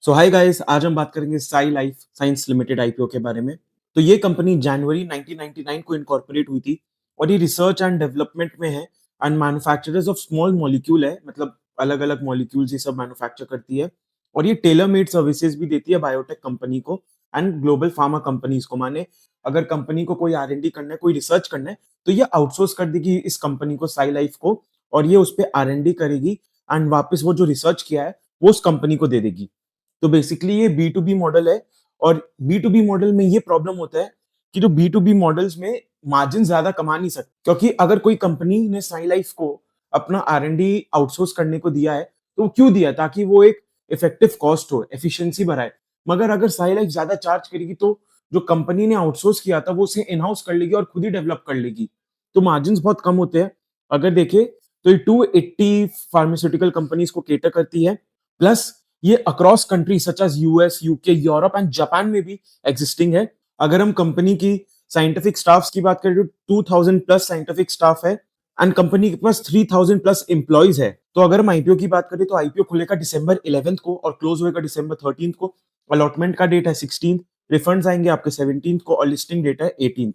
सो hi guys, आज हम बात करेंगे Sai life science limited IPO के बारे में। तो ये कंपनी जनवरी 1999 को इनकॉर्पोरेट हुई थी और ये रिसर्च एंड डेवलपमेंट में है and manufacturers of small molecule है, मतलब अलग अलग मॉलिक्यूल्स ये सब मैन्युफैक्चर करती है। और ये टेलर मेड सर्विसेज भी देती है बायोटेक कंपनी को एंड ग्लोबल फार्मा कंपनीज को। माने अगर कंपनी को कोई R&D करना है, कोई रिसर्च करना है, तो ये आउटसोर्स कर देगी इस कंपनी को, साई लाइफ को, और ये उस पर R&D करेगी एंड वापस वो जो रिसर्च किया है वो उस कंपनी को दे देगी। तो बेसिकली ये बी टू बी मॉडल है। और बी टू बी मॉडल में ये प्रॉब्लम होता है कि जो बी टू बी मॉडल्स में मार्जिन ज्यादा कमा नहीं सकते, क्योंकि अगर कोई कंपनी ने साई लाइफ को अपना R&D आउटसोर्स करने को दिया है तो वो क्यों दिया? ताकि वो एक इफेक्टिव कॉस्ट हो, एफिशिएंसी बढ़ाए। मगर अगर साई लाइफ ज्यादा चार्ज करेगी तो जो कंपनी ने आउटसोर्स किया था वो उसे इन हाउस कर लेगी और खुद ही डेवलप कर लेगी, तो मार्जिन बहुत कम होते हैं। अगर देखें तो ये 280 फार्मास्यूटिकल कंपनीज को केटर करती है, प्लस ये across country such as US, UK, Europe and Japan में भी एग्जिस्टिंग है। अगर हम कंपनी की साइंटिफिक स्टाफ्स की बात करें तो 2000 प्लस साइंटिफिक स्टाफ है एंड कंपनी के पास 3000 प्लस एम्प्लॉइज है। तो अगर हम आईपीओ की बात करें तो आईपीओ खुलेगा डिसंबर 11 को और क्लोज होएगा डिसंबर 13 को। अलॉटमेंट का डेट है 16, रिफंड्स आएंगे आपके 17 को और लिस्टिंग डेट है 18।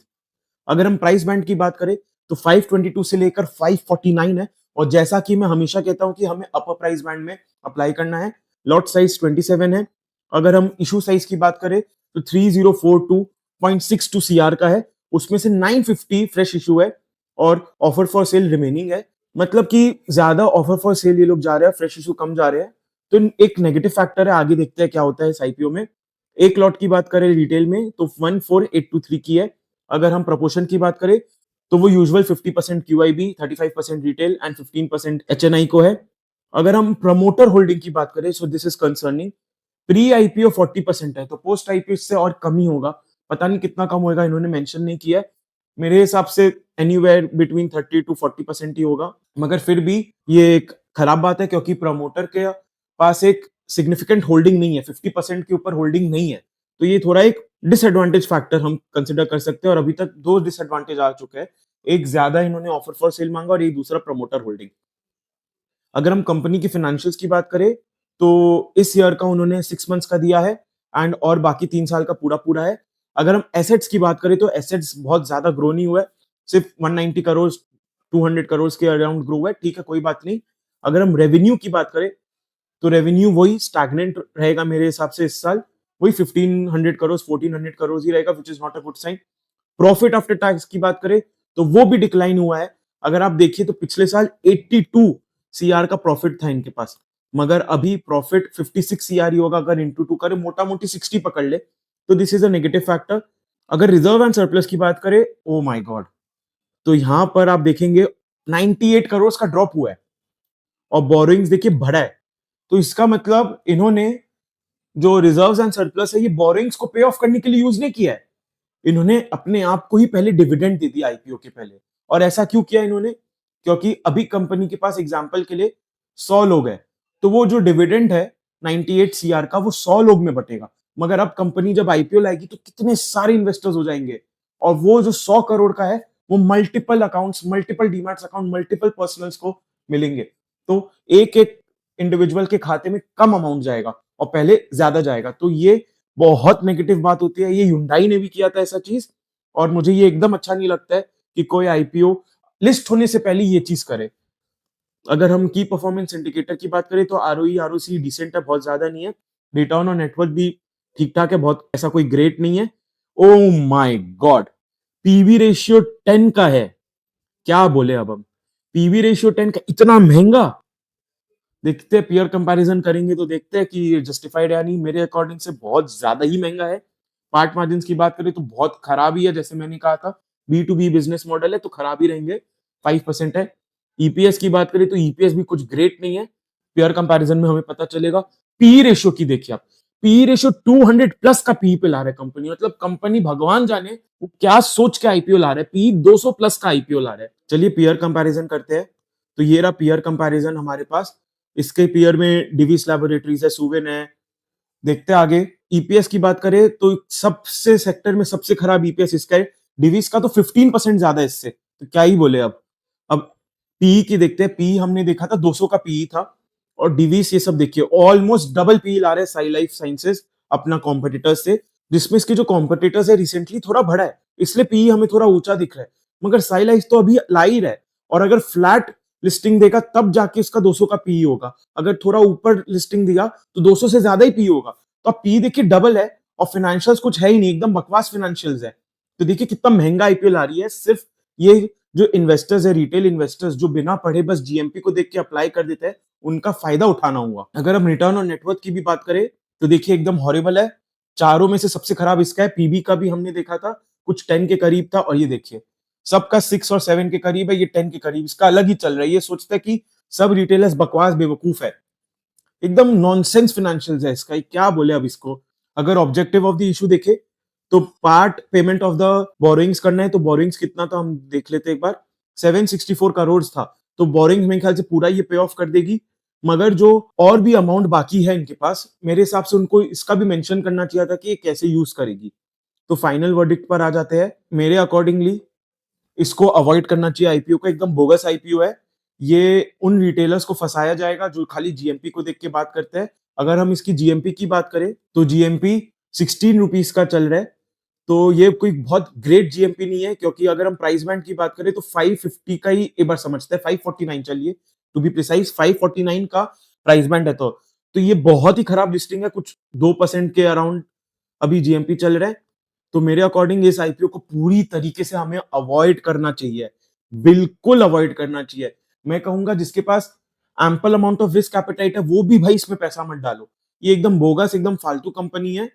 अगर हम प्राइस बैंड की बात करें तो 522 से लेकर 549 है। और जैसा कि मैं हमेशा कहता हूं कि हमें अपर प्राइस बैंड में अप्लाई करना है। लॉट साइज 27 है। अगर हम इशू साइज की बात करें तो 3042.62 सीआर का है, उसमें से 950 फ्रेश इशू है और ऑफर फॉर सेल रिमेनिंग है। मतलब कि ज्यादा ऑफर फॉर सेल ये लोग जा रहे हैं, फ्रेश इशू कम जा रहे हैं। तो एक नेगेटिव फैक्टर है, आगे देखते हैं क्या होता है इस आईपीओ में। एक लॉट की बात करें रिटेल में तो 14823 की है। अगर हम प्रपोर्शन की बात करें तो वो usual 50% QIB, 35% retail and 15% HNI को है। अगर हम प्रमोटर होल्डिंग की बात करें so this is concerning. Pre IPO 40% है, तो पोस्ट आईपीओ इससे और कम ही होगा। पता नहीं कितना कम होगा, इन्होंने मेंशन नहीं किया है। मेरे हिसाब से एनीवेयर बिटवीन 30 to 40% ही होगा। मगर फिर भी ये एक खराब बात है क्योंकि प्रमोटर के पास एक सिग्निफिकेंट होल्डिंग नहीं है, 50% के ऊपर होल्डिंग नहीं है। तो ये थोड़ा एक डिसएडवांटेज फैक्टर हम कंसिडर कर सकते हैं और अभी तक दो डिसएडवांटेज आ चुके हैं। एक ज्यादा इन्होंने ऑफर फॉर सेल मांगा और एक दूसरा प्रमोटर होल्डिंग। अगर हम कंपनी की फाइनेंशियल्स की बात करें तो इस ईयर का उन्होंने 6 मंथ्स का दिया है एंड और बाकी 3 साल का पूरा पूरा है। अगर हम एसेट्स की बात करें तो एसेट्स बहुत ज्यादा ग्रो नहीं हुआ है, सिर्फ 190 करोड़ 200 करोड़ के अराउंड ग्रो हुआ है, ठीक है, कोई बात नहीं। अगर हम रेवेन्यू की बात करें तो रेवेन्यू वही स्टैग्नेंट रहेगा मेरे हिसाब से इस साल, वही 1500 करोड़ 1400 करोड़ ही रहेगा, which is not a good sign. Profit after tax की बात करें तो वो भी डिक्लाइन हुआ है। अगर आप देखिए तो पिछले साल 82 सीआर का प्रॉफिट था इनके पास, मगर अभी प्रॉफिट 56 सीआर ही होगा अगर इंटू टू करें, मोटा मोटी 60 पकड़ ले, तो this is a negative factor. अगर रिजर्व एंड सरप्लस की बात करें, ओ माय गॉड, तो यहां पर आप देखेंगे 98 करोड़ का ड्रॉप हुआ है और बोरोइंग्स देखिए बढ़ा है। तो इसका मतलब इन्होंने जो रिजर्व्स एंड सरप्लस है ये बोरोइंग्स को पे ऑफ करने के लिए यूज नहीं किया है, इन्होंने अपने आप को ही पहले डिविडेंड दे दिया आईपीओ के पहले। और ऐसा क्यों किया इन्होंने? क्योंकि अभी कंपनी के पास एग्जांपल के लिए 100 लोग हैं, तो वो जो डिविडेंड है 98 सीआर का वो 100 लोग में बटेगा। मगर अब कंपनी जब आईपीओ लाएगी तो कितने सारे इन्वेस्टर्स हो जाएंगे और वो जो 100 करोड़ का है वो multiple accounts, multiple demats account, multiple personals को मिलेंगे। तो एक एक इंडिविजुअल के खाते में कम अमाउंट जाएगा और पहले ज्यादा जाएगा। तो ये बहुत नेगेटिव बात होती है। ये Hyundai ने भी किया था ऐसा चीज और मुझे ये एकदम अच्छा नहीं लगता है कि कोई आईपीओ लिस्ट होने से पहले ये चीज करे। अगर हम की परफॉर्मेंस इंडिकेटर की बात करें तो आरओई आरओसी डिसेंट है, बहुत ज्यादा नहीं है। रिटर्न ऑन नेटवर्थ भी ठीक ठाक है, बहुत ऐसा कोई ग्रेट नहीं है। Oh my God, PV ratio 10 का है, क्या बोले अब हम। पीवी रेशियो 10 का इतना महंगा, देखते हैं पीयर कंपैरिजन करेंगे तो देखते हैं कि ये जस्टिफाइड है या नहीं। मेरे अकॉर्डिंग से बहुत ज्यादा ही महंगा है। पार्ट मार्जिन की बात करें तो बहुत खराब ही है, जैसे मैंने कहा था B to B business model है तो खराब ही रहेंगे, 5% है। ईपीएस की बात करें तो ईपीएस भी कुछ ग्रेट नहीं है, पेयर कंपैरिजन में हमें पता चलेगा। पी रेशियो की देखिए आप, पी रेशियो 200 प्लस का पी पे ला रहा है कंपनी, मतलब कंपनी भगवान जाने वो क्या सोच के आईपीओ ला रहा है, पी 200 प्लस का आईपीओ ला रहा है। चलिए पीयर कंपैरिजन करते हैं। तो ये रहा पीयर कंपैरिजन हमारे पास। इसके पीयर में डिविस लैबोरेटरीज है, सुवेन है। देखते हैं आगे। ईपीएस की बात करें तो सबसे सेक्टर में सबसे खराब ईपीएस इसका है। डिविस का तो 15% ज्यादा है इससे, तो क्या ही बोले अब। अब पीई की देखते हैं। पीई हमने देखा था 200 का पीई था और डिवीस ये सब देखिए ऑलमोस्ट डबल पी ला रहे हैं साई लाइफ साइंसेज अपना कॉम्पिटिटर्स से, जिसमें इसके जो कॉम्पिटिटर्स है रिसेंटली थोड़ा बढ़ा है, इसलिए पी हमें थोड़ा ऊंचा दिख रहा है, मगर साई लाइफ तो अभी ला ही रहा है। और अगर फ्लैट लिस्टिंग देगा तब जाके इसका 200 का पी होगा, अगर थोड़ा ऊपर लिस्टिंग दिया तो 200 से ज्यादा ही पी होगा। तो अब पी देखिए डबल है और फाइनेंशियल्स कुछ है ही नहीं, एकदम बकवास फाइनेंशियल्स है। तो देखिए कितना महंगा आईपीएल आ रही है, सिर्फ ये जो इन्वेस्टर्स है, रिटेल इन्वेस्टर्स जो बिना पढ़े बस जीएमपी को देख के अप्लाई कर देते हैं, उनका फायदा उठाना हुआ। अगर हम रिटर्न ऑन नेटवर्थ की भी बात करें तो देखिए एकदम हॉरिबल है, चारों में से सबसे खराब इसका है। पीबी का भी हमने देखा था कुछ 10 के करीब था, और ये देखिए सबका 6 और 7 के करीब है, ये 10 के करीब, इसका अलग ही चल रहा है। ये सोचता है कि सब रिटेलर्स बकवास बेवकूफ है, एकदम नॉनसेंस फाइनेंशियल्स है इसका, क्या बोले अब इसको। अगर ऑब्जेक्टिव ऑफ द इशू देखे तो part payment of the borrowings करना है, तो बोरोइंग्स कितना था हम देख लेते हैं एक बार, 764 करोड़ था। तो बोरोइंग्स मेरे ख्याल से पूरा ये पे ऑफ कर देगी, मगर जो और भी अमाउंट बाकी है इनके पास, मेरे हिसाब से उनको इसका भी मेंशन करना चाहिए था कि ये कैसे यूज करेगी। तो फाइनल वर्डिक्ट पर आ जाते हैं, मेरे अकॉर्डिंगली इसको अवॉइड करना चाहिए, आईपीओ का एकदम बोगस आईपीओ है। ये उन रिटेलर्स को फंसाया जाएगा जो खाली जीएमपी को देख के बात करते हैं। अगर हम इसकी जीएमपी की बात करें तो जीएमपी 16 रुपीज का चल रहा है, तो ये कोई बहुत ग्रेट जीएमपी नहीं है, क्योंकि अगर हम प्राइस बैंड की बात करें तो 550 का ही एक बार समझते हैं, 549 चलिए टू बी प्रिसाइज, 549 का प्राइस बैंड है। तो ये बहुत ही खराब लिस्टिंग है, कुछ 2% के अराउंड अभी जीएमपी चल रहा है। तो मेरे अकॉर्डिंग इस आईपीओ को पूरी तरीके से हमें अवॉइड करना चाहिए, बिल्कुल अवॉइड करना चाहिए। मैं कहूंगा जिसके पास ample amount of risk appetite है वो भी भाई इसमें पैसा मत डालो, ये एकदम बोगस एकदम फालतू कंपनी है।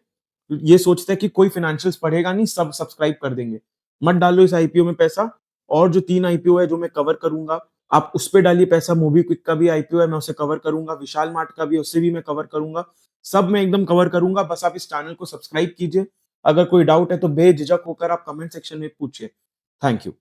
ये सोचता है कि कोई फाइनेंशियल्स पढ़ेगा नहीं, सब सब्सक्राइब कर देंगे, मत डालो इस आईपीओ में पैसा। और जो 3 आईपीओ है जो मैं कवर करूंगा, आप उस पे डालिए पैसा। मोबीक्विक का भी आईपीओ है, मैं उसे कवर करूंगा, विशाल मार्ट का भी, उससे भी मैं कवर करूंगा, सब मैं एकदम कवर करूंगा। बस आप इस चैनल को सब्सक्राइब कीजिए, अगर कोई डाउट है तो बेझिझक होकर आप कमेंट सेक्शन में पूछिए। Thank you.